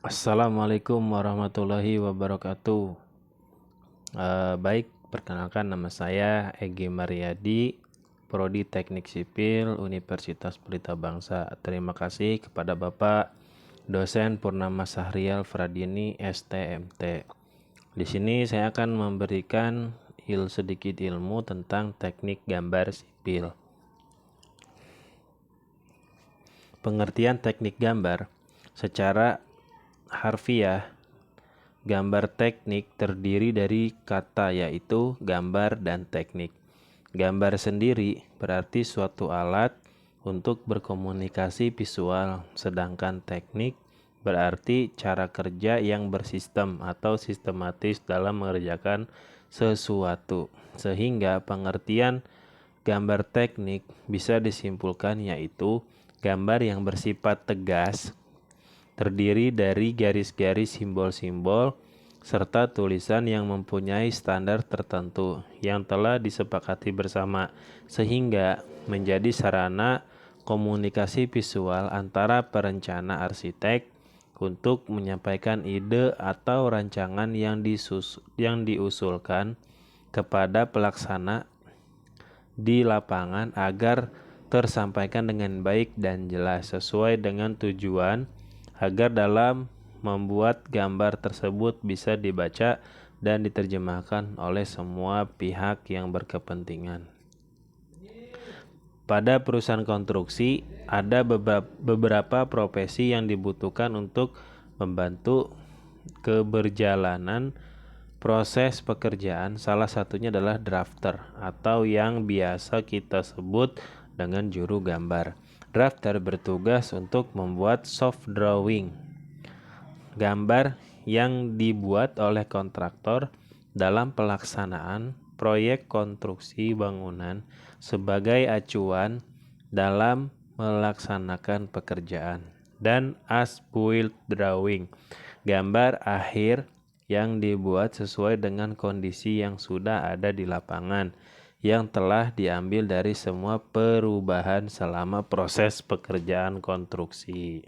Assalamualaikum warahmatullahi wabarakatuh. Baik, perkenalkan nama saya Egi Mariadi, Prodi Teknik Sipil Universitas Pelita Bangsa. Terima kasih kepada Bapak dosen Purnama Sahrial Fradini STMT. Di sini saya akan memberikan sedikit ilmu tentang teknik gambar sipil. Pengertian teknik gambar secara harfiah, gambar teknik terdiri dari kata yaitu gambar dan teknik. Gambar sendiri berarti suatu alat untuk berkomunikasi visual, sedangkan teknik berarti cara kerja yang bersistem atau sistematis dalam mengerjakan sesuatu. Sehingga pengertian gambar teknik bisa disimpulkan yaitu gambar yang bersifat tegas, terdiri dari garis-garis simbol-simbol serta tulisan yang mempunyai standar tertentu yang telah disepakati bersama sehingga menjadi sarana komunikasi visual antara perencana arsitek untuk menyampaikan ide atau rancangan yang diusulkan kepada pelaksana di lapangan agar tersampaikan dengan baik dan jelas sesuai dengan tujuan agar dalam membuat gambar tersebut bisa dibaca dan diterjemahkan oleh semua pihak yang berkepentingan. Pada perusahaan konstruksi, ada beberapa profesi yang dibutuhkan untuk membantu keberjalanan proses pekerjaan. Salah satunya adalah drafter atau yang biasa kita sebut dengan juru gambar. Drafter bertugas untuk membuat soft drawing, gambar yang dibuat oleh kontraktor dalam pelaksanaan proyek konstruksi bangunan sebagai acuan dalam melaksanakan pekerjaan. Dan as-built drawing, gambar akhir yang dibuat sesuai dengan kondisi yang sudah ada di lapangan yang telah diambil dari semua perubahan selama proses pekerjaan konstruksi.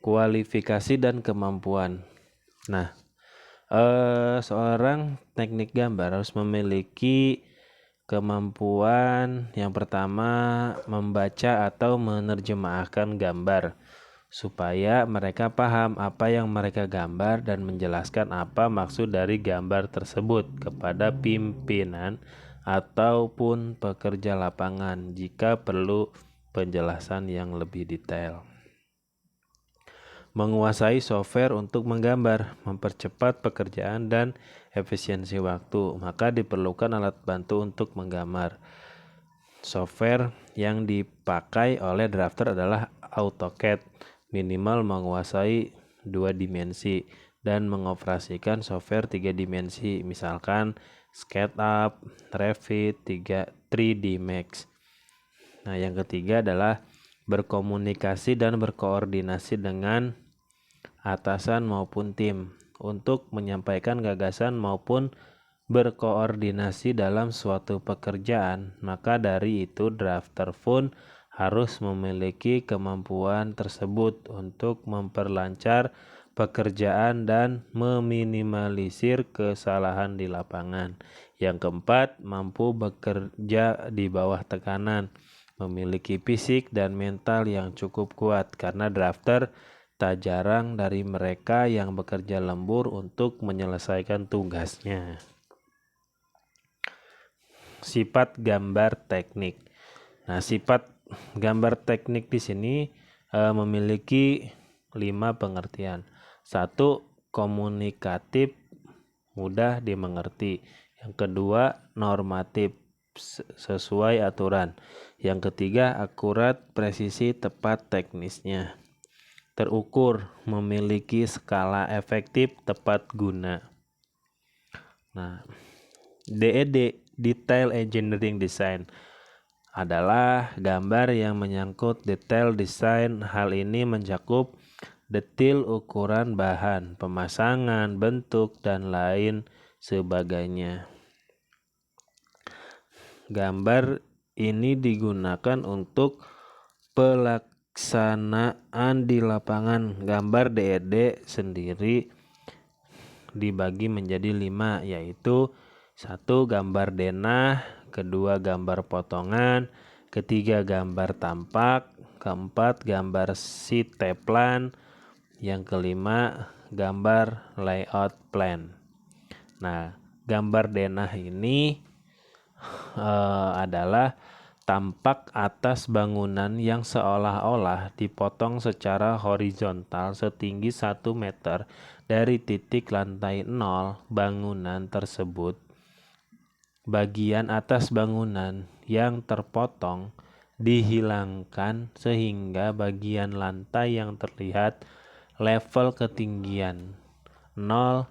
Kualifikasi dan kemampuan. Nah, seorang teknik gambar harus memiliki kemampuan yang pertama membaca atau menerjemahkan gambar supaya mereka paham apa yang mereka gambar dan menjelaskan apa maksud dari gambar tersebut kepada pimpinan ataupun pekerja lapangan jika perlu penjelasan yang lebih detail. Menguasai software untuk menggambar, mempercepat pekerjaan dan efisiensi waktu, maka diperlukan alat bantu untuk menggambar. Software yang dipakai oleh drafter adalah AutoCAD, minimal menguasai 2 dimensi dan mengoperasikan software 3 dimensi, misalkan SketchUp, Revit, 3D Max. Nah, yang ketiga adalah berkomunikasi dan berkoordinasi dengan atasan maupun tim untuk menyampaikan gagasan maupun berkoordinasi dalam suatu pekerjaan. Maka dari itu drafter pun harus memiliki kemampuan tersebut untuk memperlancar pekerjaan dan meminimalisir kesalahan di lapangan. Yang keempat, mampu bekerja di bawah tekanan, memiliki fisik dan mental yang cukup kuat karena drafter tak jarang dari mereka yang bekerja lembur untuk menyelesaikan tugasnya. Sifat gambar teknik. Nah, sifat gambar teknik di sini memiliki 5 pengertian. 1. Komunikatif, mudah dimengerti. Yang kedua, normatif, sesuai aturan. Yang ketiga, akurat, presisi, tepat teknisnya. Terukur, memiliki skala efektif, tepat guna. Nah, DED, Detail Engineering Design, adalah gambar yang menyangkut detail desain. Hal ini mencakup detail ukuran bahan, pemasangan, bentuk, dan lain sebagainya. Gambar ini digunakan untuk pelaksanaan di lapangan. Gambar DED sendiri dibagi menjadi 5, yaitu 1. Gambar denah, kedua gambar potongan, ketiga gambar tampak, keempat gambar siteplan, yang kelima gambar layout plan. Nah, gambar denah ini adalah tampak atas bangunan yang seolah-olah dipotong secara horizontal setinggi 1 meter dari titik lantai 0 bangunan tersebut. Bagian atas bangunan yang terpotong dihilangkan sehingga bagian lantai yang terlihat level ketinggian 0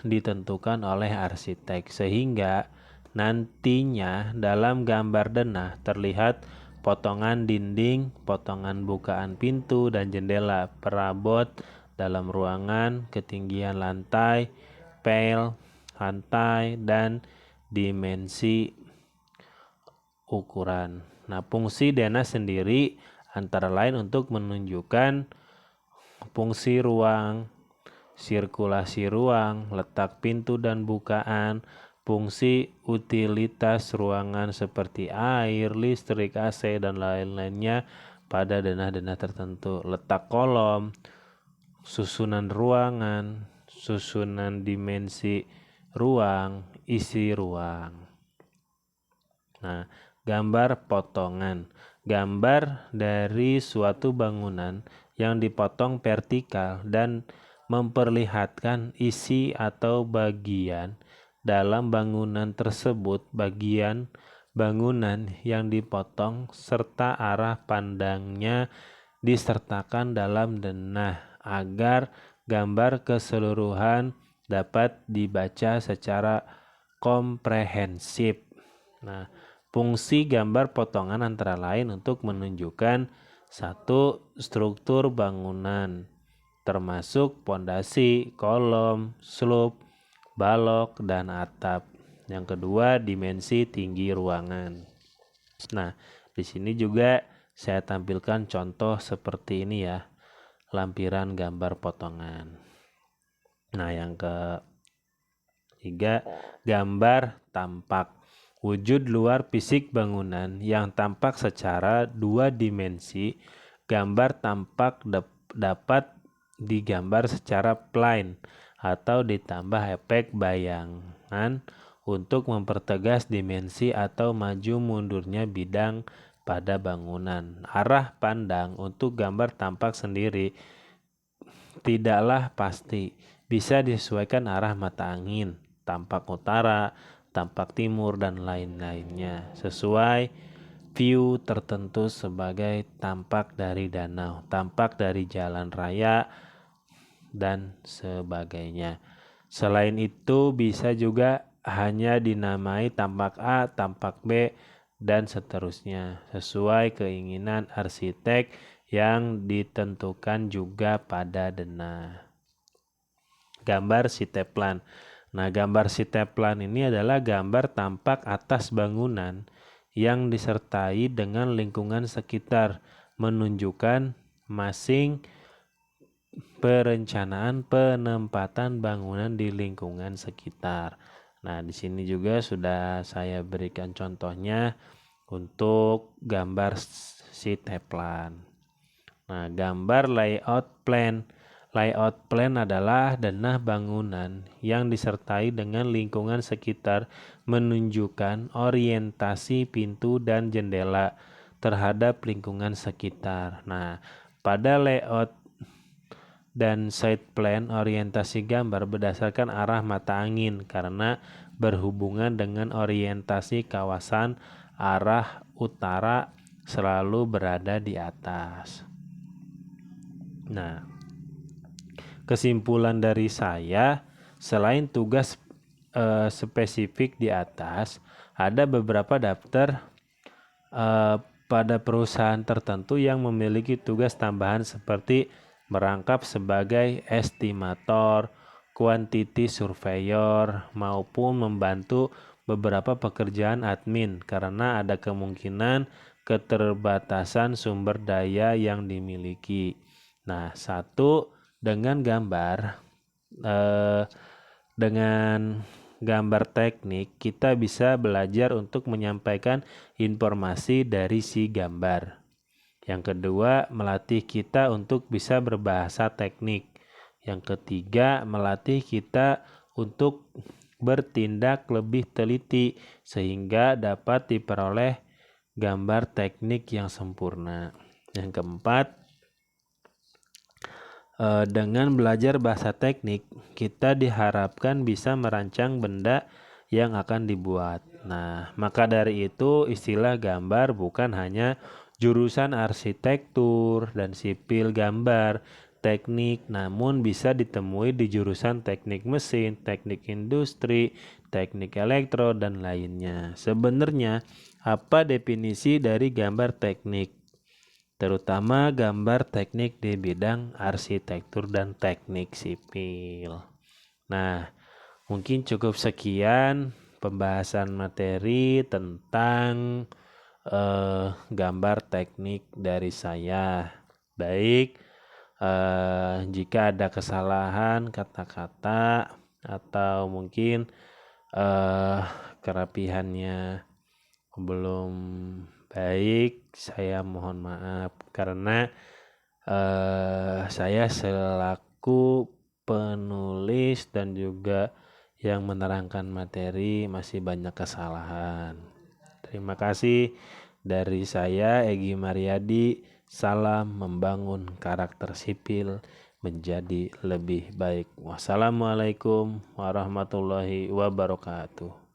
ditentukan oleh arsitek, sehingga nantinya dalam gambar denah terlihat potongan dinding, potongan bukaan pintu dan jendela, perabot dalam ruangan, ketinggian lantai, pel lantai, dan dimensi ukuran. Nah, fungsi denah sendiri antara lain untuk menunjukkan fungsi ruang, sirkulasi ruang, letak pintu dan bukaan, fungsi utilitas ruangan seperti air, listrik, AC, dan lain-lainnya pada denah-denah tertentu, letak kolom, susunan ruangan, susunan dimensi ruang, isi ruang. Nah, gambar potongan. Gambar dari suatu bangunan yang dipotong vertikal dan memperlihatkan isi atau bagian dalam bangunan tersebut, bagian bangunan yang dipotong serta arah pandangnya disertakan dalam denah agar gambar keseluruhan dapat dibaca secara komprehensif. Nah, fungsi gambar potongan antara lain untuk menunjukkan 1. Struktur bangunan, termasuk pondasi, kolom, slope, balok, dan atap. Yang kedua, dimensi tinggi ruangan. Nah, di sini juga saya tampilkan contoh seperti ini ya, lampiran gambar potongan. Nah, yang ketiga, gambar tampak. Wujud luar fisik bangunan yang tampak secara 2 dimensi. Gambar tampak dapat digambar secara plane atau ditambah efek bayangan untuk mempertegas dimensi atau maju mundurnya bidang pada bangunan. Arah pandang untuk gambar tampak sendiri tidaklah pasti, bisa disesuaikan arah mata angin, tampak utara, tampak timur, dan lain-lainnya sesuai view tertentu sebagai tampak dari danau, tampak dari jalan raya, dan sebagainya. Selain itu bisa juga hanya dinamai tampak A, tampak B, dan seterusnya sesuai keinginan arsitek yang ditentukan juga pada denah. Gambar siteplan. Nah, gambar siteplan ini adalah gambar tampak atas bangunan yang disertai dengan lingkungan sekitar, menunjukkan masing perencanaan penempatan bangunan di lingkungan sekitar. Nah, di sini juga sudah saya berikan contohnya untuk gambar siteplan. Nah, gambar layout plan. Layout plan adalah denah bangunan yang disertai dengan lingkungan sekitar, menunjukkan orientasi pintu dan jendela terhadap lingkungan sekitar. Nah, pada layout dan side plan, orientasi gambar berdasarkan arah mata angin karena berhubungan dengan orientasi kawasan. Arah utara selalu berada di atas. Nah, kesimpulan dari saya, selain tugas spesifik di atas, ada beberapa daftar pada perusahaan tertentu yang memiliki tugas tambahan seperti merangkap sebagai estimator, quantity surveyor, maupun membantu beberapa pekerjaan admin karena ada kemungkinan keterbatasan sumber daya yang dimiliki. Nah, satu, dengan gambar teknik kita bisa belajar untuk menyampaikan informasi dari si gambar. Yang kedua, melatih kita untuk bisa berbahasa teknik. Yang ketiga, melatih kita untuk bertindak lebih teliti sehingga dapat diperoleh gambar teknik yang sempurna. Yang keempat, dengan belajar bahasa teknik, kita diharapkan bisa merancang benda yang akan dibuat. Nah, maka dari itu istilah gambar bukan hanya jurusan arsitektur dan sipil gambar, teknik, namun bisa ditemui di jurusan teknik mesin, teknik industri, teknik elektro, dan lainnya. Sebenarnya, apa definisi dari gambar teknik? Terutama gambar teknik di bidang arsitektur dan teknik sipil. Nah, mungkin cukup sekian pembahasan materi tentang gambar teknik dari saya. Baik, jika ada kesalahan kata-kata atau mungkin kerapihannya belum baik, saya mohon maaf karena saya selaku penulis dan juga yang menerangkan materi masih banyak kesalahan. Terima kasih dari saya Egy Mariadi. Salam membangun karakter sipil menjadi lebih baik. Wassalamualaikum warahmatullahi wabarakatuh.